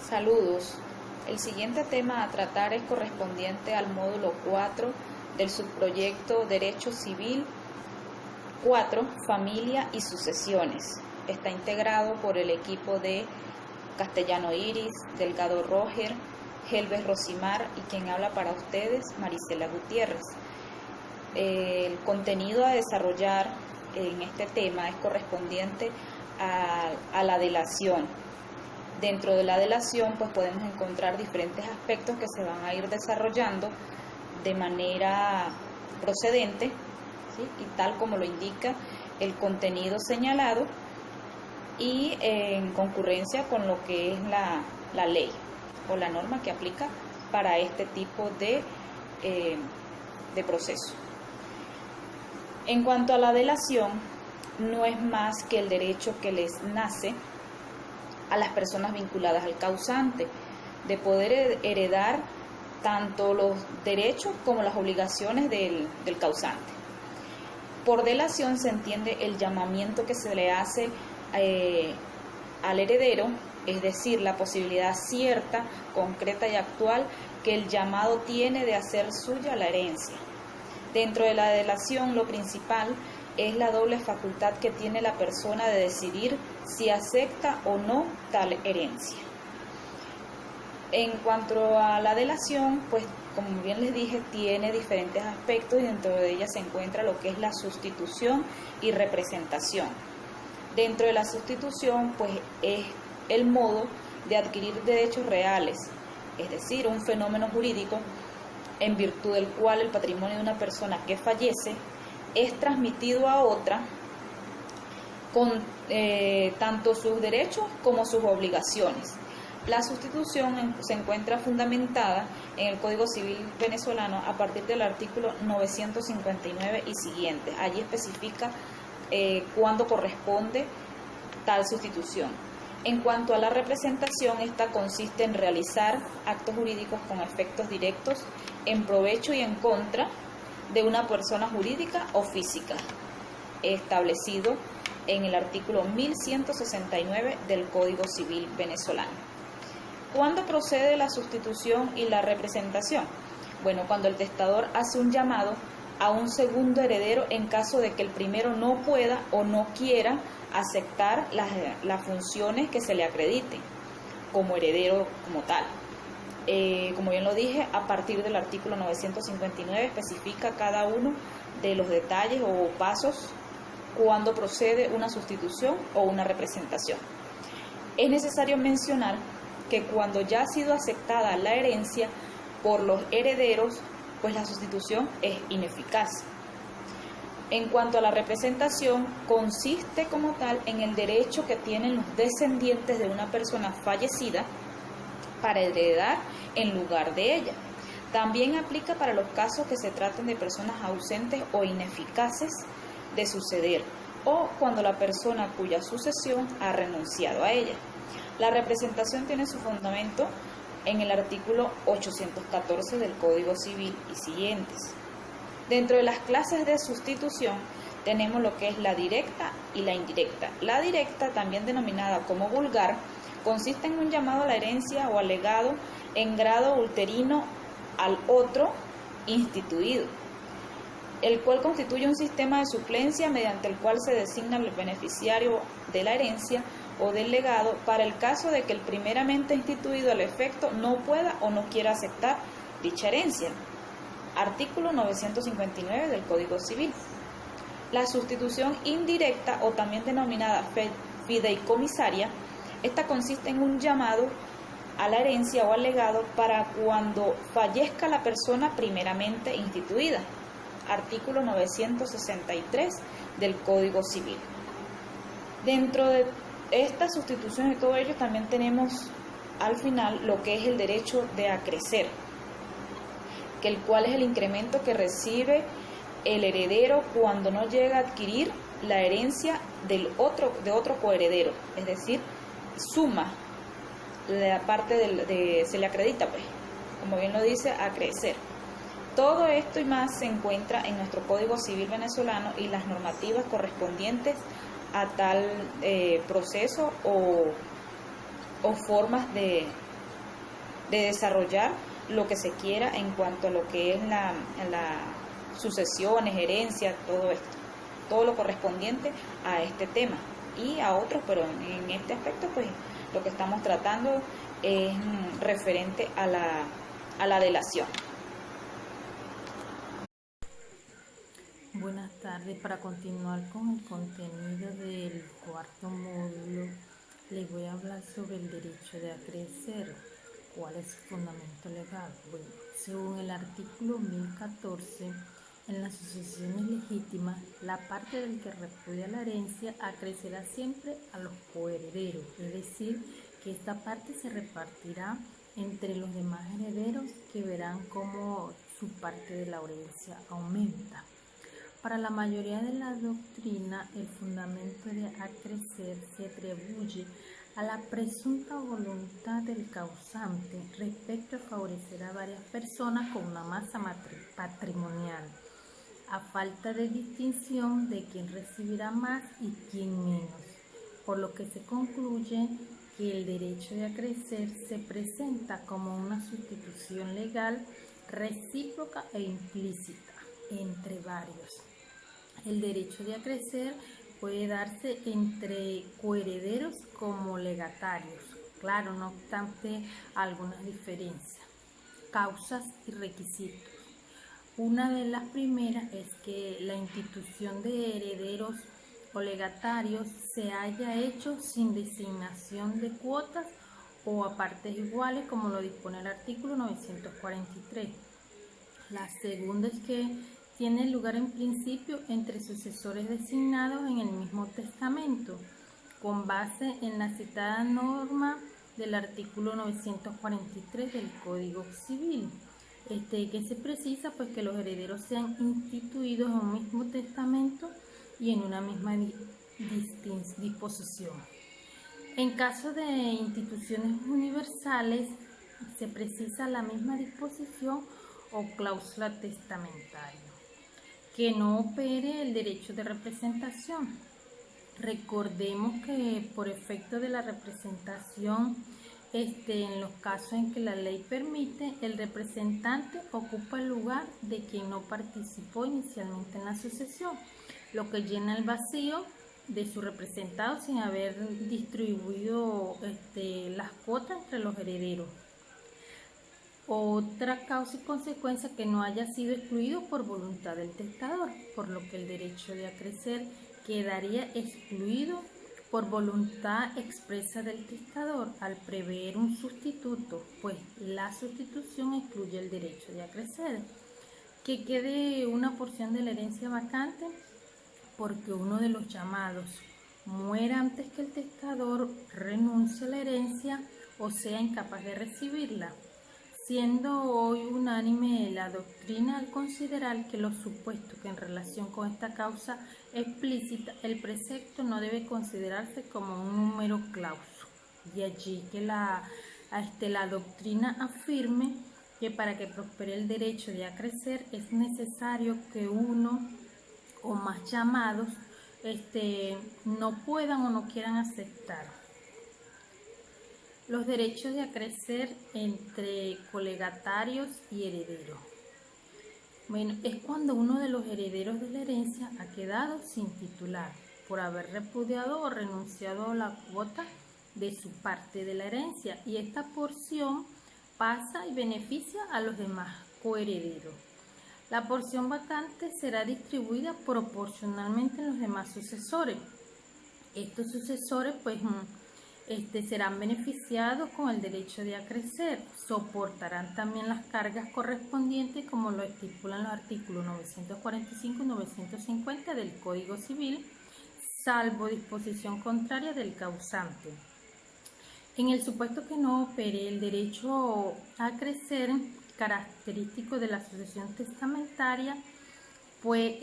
Saludos. El siguiente tema a tratar es correspondiente al módulo 4 del subproyecto Derecho Civil 4, Familia y Sucesiones. Está integrado por el equipo de Castellano Iris, Delgado Roger, Helves Rosimar y quien habla para ustedes, Marisela Gutiérrez. El contenido a desarrollar en este tema es correspondiente a la delación. Dentro de la delación pues podemos encontrar diferentes aspectos que se van a ir desarrollando de manera procedente, ¿sí? Y tal como lo indica el contenido señalado y en concurrencia con lo que es la ley o la norma que aplica para este tipo de proceso. En cuanto a la delación, no es más que el derecho que les nace a las personas vinculadas al causante de poder heredar tanto los derechos como las obligaciones del causante. Por delación se entiende el llamamiento que se le hace al heredero, es decir, la posibilidad cierta, concreta y actual que el llamado tiene de hacer suya la herencia. Dentro de la delación, lo principal es la doble facultad que tiene la persona de decidir si acepta o no tal herencia. En cuanto a la delación, pues como bien les dije, tiene diferentes aspectos y dentro de ella se encuentra lo que es la sustitución y representación. Dentro de la sustitución, pues es el modo de adquirir derechos reales, es decir, un fenómeno jurídico en virtud del cual el patrimonio de una persona que fallece es transmitido a otra con tanto sus derechos como sus obligaciones. La sustitución se encuentra fundamentada en el Código Civil venezolano a partir del artículo 959 y siguientes. Allí especifica cuándo corresponde tal sustitución. En cuanto a la representación, esta consiste en realizar actos jurídicos con efectos directos en provecho y en contra de una persona jurídica o física, establecido en el artículo 1169 del Código Civil venezolano. ¿Cuándo procede la sustitución y la representación? Bueno, cuando el testador hace un llamado a un segundo heredero en caso de que el primero no pueda o no quiera aceptar las funciones que se le acrediten como heredero como tal. Como bien lo dije, a partir del artículo 959 especifica cada uno de los detalles o pasos cuando procede una sustitución o una representación. Es necesario mencionar que cuando ya ha sido aceptada la herencia por los herederos, pues la sustitución es ineficaz. En cuanto a la representación, consiste como tal en el derecho que tienen los descendientes de una persona fallecida para heredar en lugar de ella. También aplica para los casos que se traten de personas ausentes o ineficaces de suceder o cuando la persona cuya sucesión ha renunciado a ella. La representación tiene su fundamento en el artículo 814 del Código Civil y siguientes. Dentro de las clases de sustitución tenemos lo que es la directa y la indirecta. La directa, también denominada como vulgar, consiste en un llamado a la herencia o al legado en grado ulterino al otro instituido, el cual constituye un sistema de suplencia mediante el cual se designa el beneficiario de la herencia o del legado para el caso de que el primeramente instituido al efecto no pueda o no quiera aceptar dicha herencia. Artículo 959 del Código Civil. La sustitución indirecta o también denominada fideicomisaria, esta consiste en un llamado a la herencia o al legado para cuando fallezca la persona primeramente instituida. Artículo 963 del Código Civil. Dentro de esta sustitución y todo ello también tenemos al final lo que es el derecho de acrecer, que el cual es el incremento que recibe el heredero cuando no llega a adquirir la herencia de otro coheredero, es decir, suma la parte se le acredita, pues, como bien lo dice, acrecer. Todo esto y más se encuentra en nuestro Código Civil venezolano y las normativas correspondientes a tal proceso o formas de desarrollar lo que se quiera en cuanto a lo que es la sucesiones, herencia, todo esto, todo lo correspondiente a este tema y a otros, pero en este aspecto pues lo que estamos tratando es referente a la delación. Buenas tardes. Para continuar con el contenido del cuarto módulo, les voy a hablar sobre el derecho de acrecer. ¿Cuál es su fundamento legal? Bueno, según el artículo 1014, en las sucesiones legítimas, la parte del que repudia la herencia acrecerá siempre a los coherederos, es decir, que esta parte se repartirá entre los demás herederos, que verán cómo su parte de la herencia aumenta. Para la mayoría de la doctrina, el fundamento de acrecer se atribuye a la presunta voluntad del causante respecto a favorecer a varias personas con una masa patrimonial, a falta de distinción de quién recibirá más y quién menos, por lo que se concluye que el derecho de acrecer se presenta como una sustitución legal recíproca e implícita entre varios. El derecho de acrecer puede darse entre coherederos como legatarios, claro, no obstante algunas diferencias. Causas y requisitos. Una de las primeras es que la institución de herederos o legatarios se haya hecho sin designación de cuotas o a partes iguales, como lo dispone el artículo 943. La segunda es que tiene lugar en principio entre sucesores designados en el mismo testamento, con base en la citada norma del artículo 943 del Código Civil, que se precisa pues que los herederos sean instituidos en un mismo testamento y en una misma disposición. En caso de instituciones universales, se precisa la misma disposición o cláusula testamentaria. Que no opere el derecho de representación. Recordemos que por efecto de la representación, en los casos en que la ley permite, el representante ocupa el lugar de quien no participó inicialmente en la sucesión, lo que llena el vacío de su representado sin haber distribuido las cuotas entre los herederos. Otra causa y consecuencia, que no haya sido excluido por voluntad del testador, por lo que el derecho de acrecer quedaría excluido por voluntad expresa del testador al prever un sustituto, pues la sustitución excluye el derecho de acrecer. Que quede una porción de la herencia vacante porque uno de los llamados muera antes que el testador renuncie a la herencia o sea incapaz de recibirla, siendo hoy unánime la doctrina al considerar que los supuestos que en relación con esta causa explícita, el precepto no debe considerarse como un número clauso. De allí que la doctrina afirme que para que prospere el derecho de acrecer es necesario que uno o más llamados no puedan o no quieran aceptar. Los derechos de acrecer entre colegatarios y herederos. Bueno, es cuando uno de los herederos de la herencia ha quedado sin titular por haber repudiado o renunciado a la cuota de su parte de la herencia, y esta porción pasa y beneficia a los demás coherederos. La porción vacante será distribuida proporcionalmente en los demás sucesores. Estos sucesores pues serán beneficiados con el derecho de acrecer, soportarán también las cargas correspondientes como lo estipulan los artículos 945 y 950 del Código Civil, salvo disposición contraria del causante. En el supuesto que no opere el derecho a acrecer, característico de la sucesión testamentaria, pues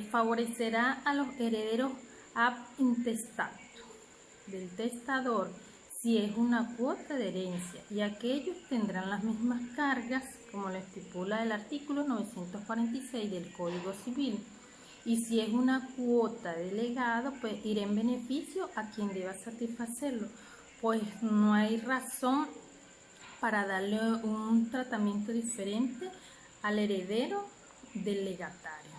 favorecerá a los herederos ab intestato del testador si es una cuota de herencia, y aquellos tendrán las mismas cargas como lo estipula el artículo 946 del Código Civil, y si es una cuota de legado pues irá en beneficio a quien deba satisfacerlo, pues no hay razón para darle un tratamiento diferente al heredero del legatario.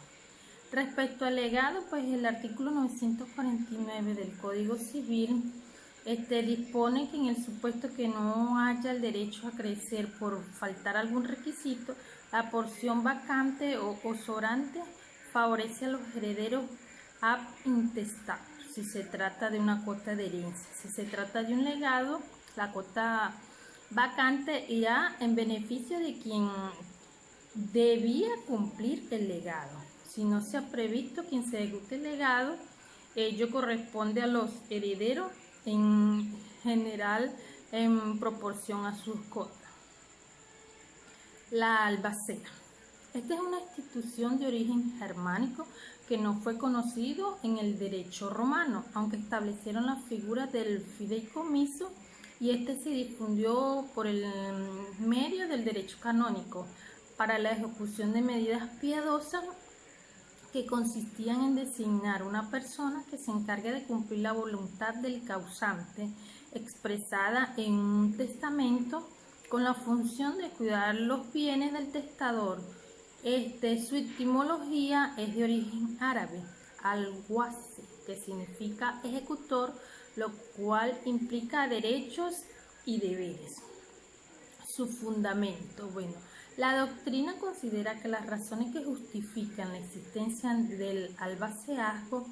Respecto al legado, pues el artículo 949 del Código Civil dispone que en el supuesto que no haya el derecho a crecer por faltar algún requisito, la porción vacante o sobrante favorece a los herederos ab intestar, si se trata de una cuota de herencia. Si se trata de un legado, la cuota vacante irá en beneficio de quien debía cumplir el legado. Si no se ha previsto quien se ejecute el legado, ello corresponde a los herederos en general en proporción a sus cuotas. La albacea. Esta es una institución de origen germánico que no fue conocido en el derecho romano, aunque establecieron la figura del fideicomiso y se difundió por el medio del derecho canónico para la ejecución de medidas piadosas que consistían en designar una persona que se encargue de cumplir la voluntad del causante expresada en un testamento con la función de cuidar los bienes del testador. Su etimología es de origen árabe, al-wasi, que significa ejecutor, lo cual implica derechos y deberes. Su fundamento, la doctrina considera que las razones que justifican la existencia del albaceazgo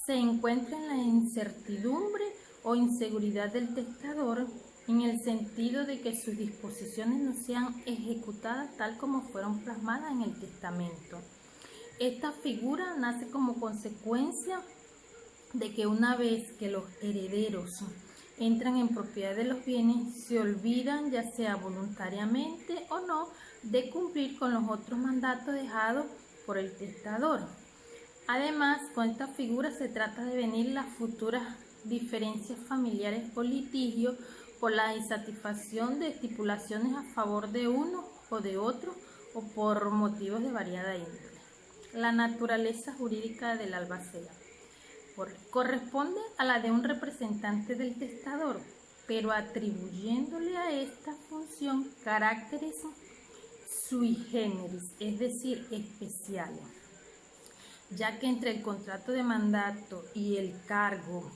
se encuentran en la incertidumbre o inseguridad del testador, en el sentido de que sus disposiciones no sean ejecutadas tal como fueron plasmadas en el testamento. Esta figura nace como consecuencia de que una vez que los herederos entran en propiedad de los bienes, se olvidan, ya sea voluntariamente o no, de cumplir con los otros mandatos dejados por el testador. Además, con esta figura se trata de venir las futuras diferencias familiares o litigios por la insatisfacción de estipulaciones a favor de uno o de otro o por motivos de variada índole. La naturaleza jurídica del albacea corresponde a la de un representante del testador, pero atribuyéndole a esta función caracteres sui generis, es decir, especiales, ya que entre el contrato de mandato y el cargo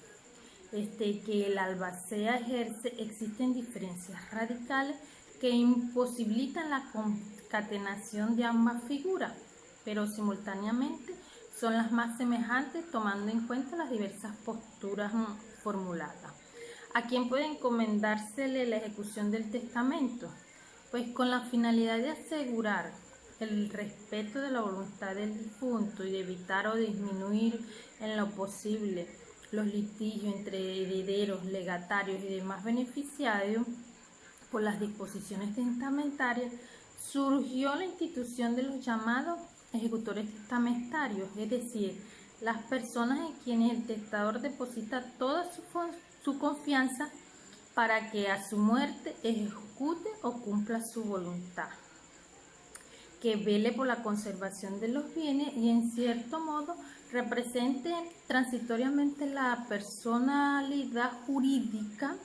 que el albacea ejerce existen diferencias radicales que imposibilitan la concatenación de ambas figuras, pero simultáneamente son las más semejantes tomando en cuenta las diversas posturas formuladas. ¿A quién puede encomendársele la ejecución del testamento? Pues con la finalidad de asegurar el respeto de la voluntad del difunto y de evitar o disminuir en lo posible los litigios entre herederos, legatarios y demás beneficiarios por las disposiciones testamentarias, surgió la institución de los llamados ejecutores testamentarios, es decir, las personas en quienes el testador deposita toda su confianza para que a su muerte ejecute o cumpla su voluntad, que vele por la conservación de los bienes y en cierto modo represente transitoriamente la personalidad jurídica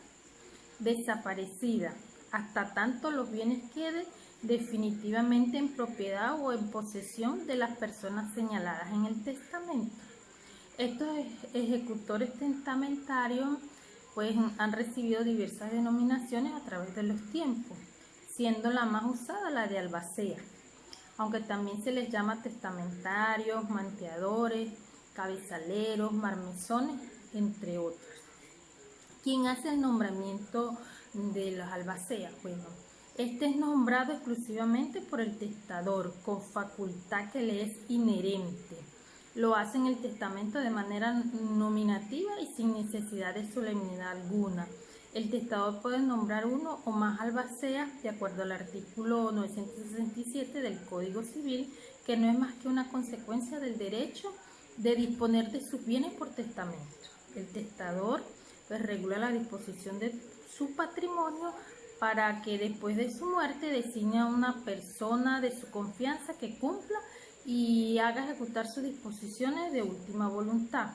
desaparecida, hasta tanto los bienes queden definitivamente en propiedad o en posesión de las personas señaladas en el testamento. Estos ejecutores testamentarios pues han recibido diversas denominaciones a través de los tiempos, siendo la más usada la de albacea, aunque también se les llama testamentarios, manteadores, cabezaleros, marmesones, entre otros. ¿Quién hace el nombramiento de los albaceas? Este es nombrado exclusivamente por el testador, con facultad que le es inherente. Lo hace en el testamento de manera nominativa y sin necesidad de solemnidad alguna. El testador puede nombrar uno o más albaceas de acuerdo al artículo 967 del Código Civil, que no es más que una consecuencia del derecho de disponer de sus bienes por testamento. El testador regula la disposición de su patrimonio para que después de su muerte designe a una persona de su confianza que cumpla y haga ejecutar sus disposiciones de última voluntad.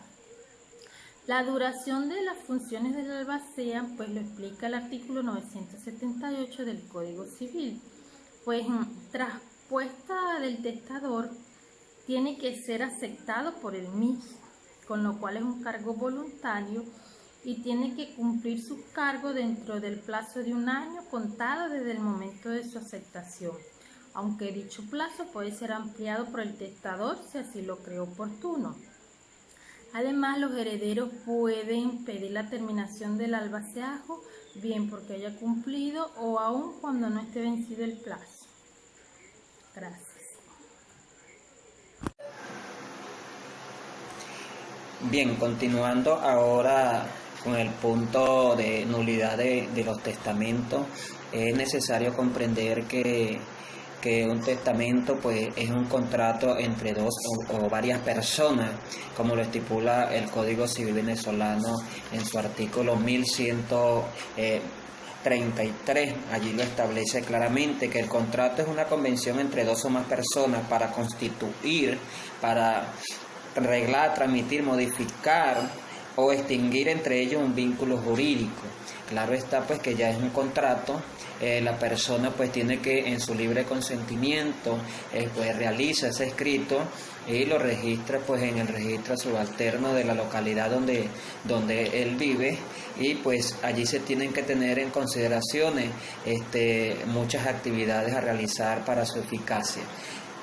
La duración de las funciones del albacea, pues lo explica el artículo 978 del Código Civil. Pues tras puesta del testador, tiene que ser aceptado por el mismo, con lo cual es un cargo voluntario y tiene que cumplir su cargo dentro del plazo de 1 año contado desde el momento de su aceptación, aunque dicho plazo puede ser ampliado por el testador si así lo cree oportuno. Además, los herederos pueden pedir la terminación del albaceajo, bien porque haya cumplido o aun cuando no esté vencido el plazo. Gracias. Bien, continuando ahora con el punto de nulidad de los testamentos, es necesario comprender que un testamento pues es un contrato entre dos o varias personas, como lo estipula el Código Civil venezolano en su artículo 1133. Allí lo establece claramente que el contrato es una convención entre dos o más personas para constituir, para reglar, transmitir, modificar o extinguir entre ellos un vínculo jurídico. Claro está pues que ya es un contrato, la persona pues tiene que en su libre consentimiento pues realiza ese escrito y lo registra pues en el registro subalterno de la localidad donde él vive, y pues allí se tienen que tener en consideraciones muchas actividades a realizar para su eficacia.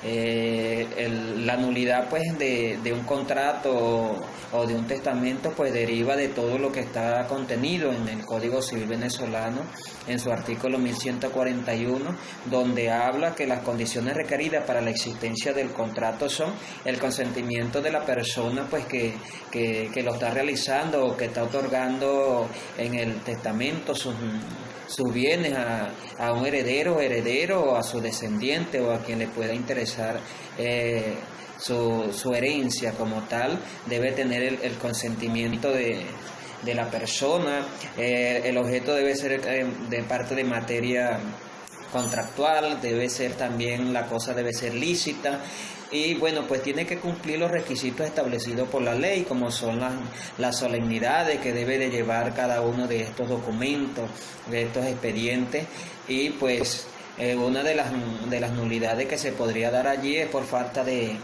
La nulidad pues de un contrato o de un testamento pues deriva de todo lo que está contenido en el Código Civil venezolano en su artículo 1141, donde habla que las condiciones requeridas para la existencia del contrato son el consentimiento de la persona pues que lo está realizando o que está otorgando en el testamento sus bienes a un heredero o a su descendiente o a quien le pueda interesar su herencia como tal. Debe tener el consentimiento de la persona. El objeto debe ser de parte de materia contractual, debe ser también, la cosa debe ser lícita. Y bueno, pues tiene que cumplir los requisitos establecidos por la ley, como son las solemnidades que debe de llevar cada uno de estos documentos, de estos expedientes. Y pues una de las nulidades que se podría dar allí es por falta del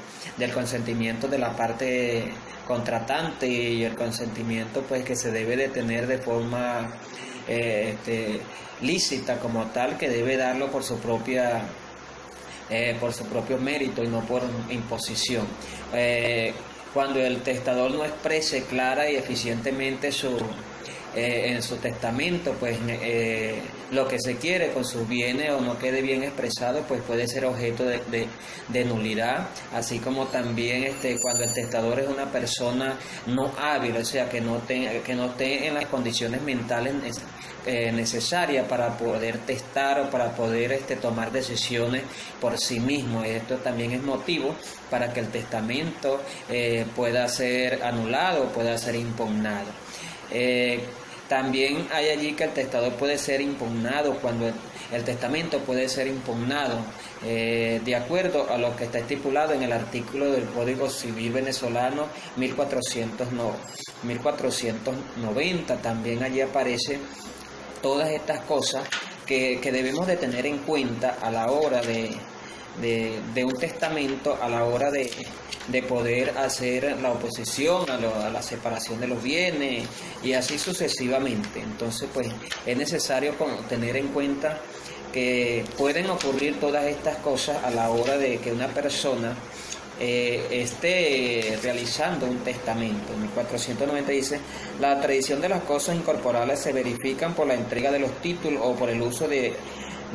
consentimiento de la parte contratante, y el consentimiento pues que se debe de tener de forma lícita como tal, que debe darlo por su propio mérito y no por imposición. Cuando el testador no exprese clara y eficientemente en su testamento pues lo que se quiere con sus bienes, o no quede bien expresado, pues puede ser objeto de nulidad, así como también cuando el testador es una persona no hábil, o sea que no esté en las condiciones mentales necesarias para poder testar o para poder tomar decisiones por sí mismo. Esto también es motivo para que el testamento pueda ser anulado o pueda ser impugnado. También hay allí que el testador puede ser impugnado, cuando el testamento puede ser impugnado de acuerdo a lo que está estipulado en el artículo del Código Civil venezolano 1490. También allí aparece todas estas cosas que debemos de tener en cuenta a la hora de un testamento, a la hora de poder hacer la oposición a la separación de los bienes y así sucesivamente. Entonces pues es necesario tener en cuenta que pueden ocurrir todas estas cosas a la hora de que una persona esté realizando un testamento. En 1490 dice: la tradición de las cosas incorporales se verifican por la entrega de los títulos o por el uso de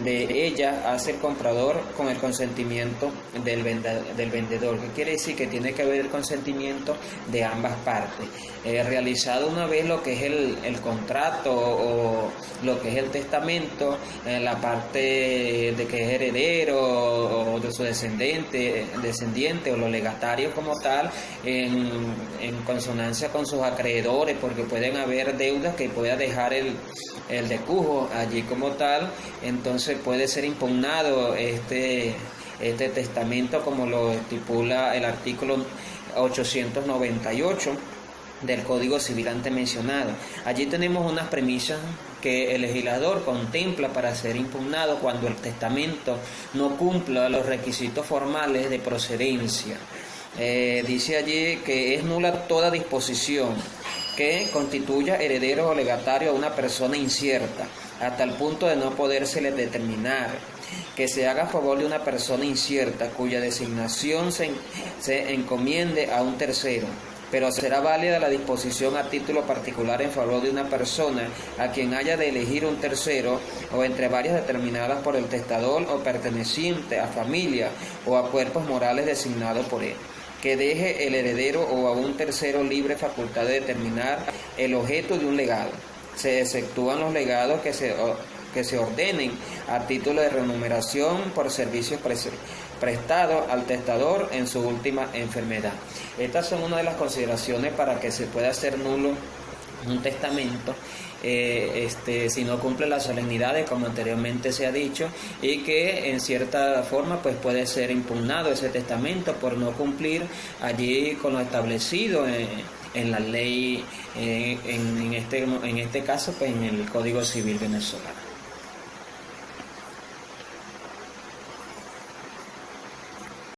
ella hace el comprador con el consentimiento del vendedor. ¿Qué quiere decir? Que tiene que haber el consentimiento de ambas partes. Realizado una vez lo que es el contrato o lo que es el testamento, en la parte de que es heredero o de su descendiente o los legatarios como tal, en consonancia con sus acreedores, porque pueden haber deudas que pueda dejar el decujo allí como tal. Entonces puede ser impugnado este testamento, como lo estipula el artículo 898 del Código Civil antes mencionado. Allí tenemos unas premisas que el legislador contempla para ser impugnado cuando el testamento no cumpla los requisitos formales de procedencia. Dice allí que es nula toda disposición que constituya heredero o legatario a una persona incierta, hasta el punto de no podérsele determinar, que se haga a favor de una persona incierta cuya designación se encomiende a un tercero, pero será válida la disposición a título particular en favor de una persona a quien haya de elegir un tercero o entre varias determinadas por el testador o perteneciente a familia o a cuerpos morales designados por él, que deje el heredero o a un tercero libre facultad de determinar el objeto de un legado. Se exceptúan los legados que se ordenen a título de remuneración por servicios prestados al testador en su última enfermedad. Estas son una de las consideraciones para que se pueda hacer nulo un testamento si no cumple las solemnidades, como anteriormente se ha dicho, y que en cierta forma pues puede ser impugnado ese testamento por no cumplir allí con lo establecido en la ley, en este caso pues en el Código Civil venezolano.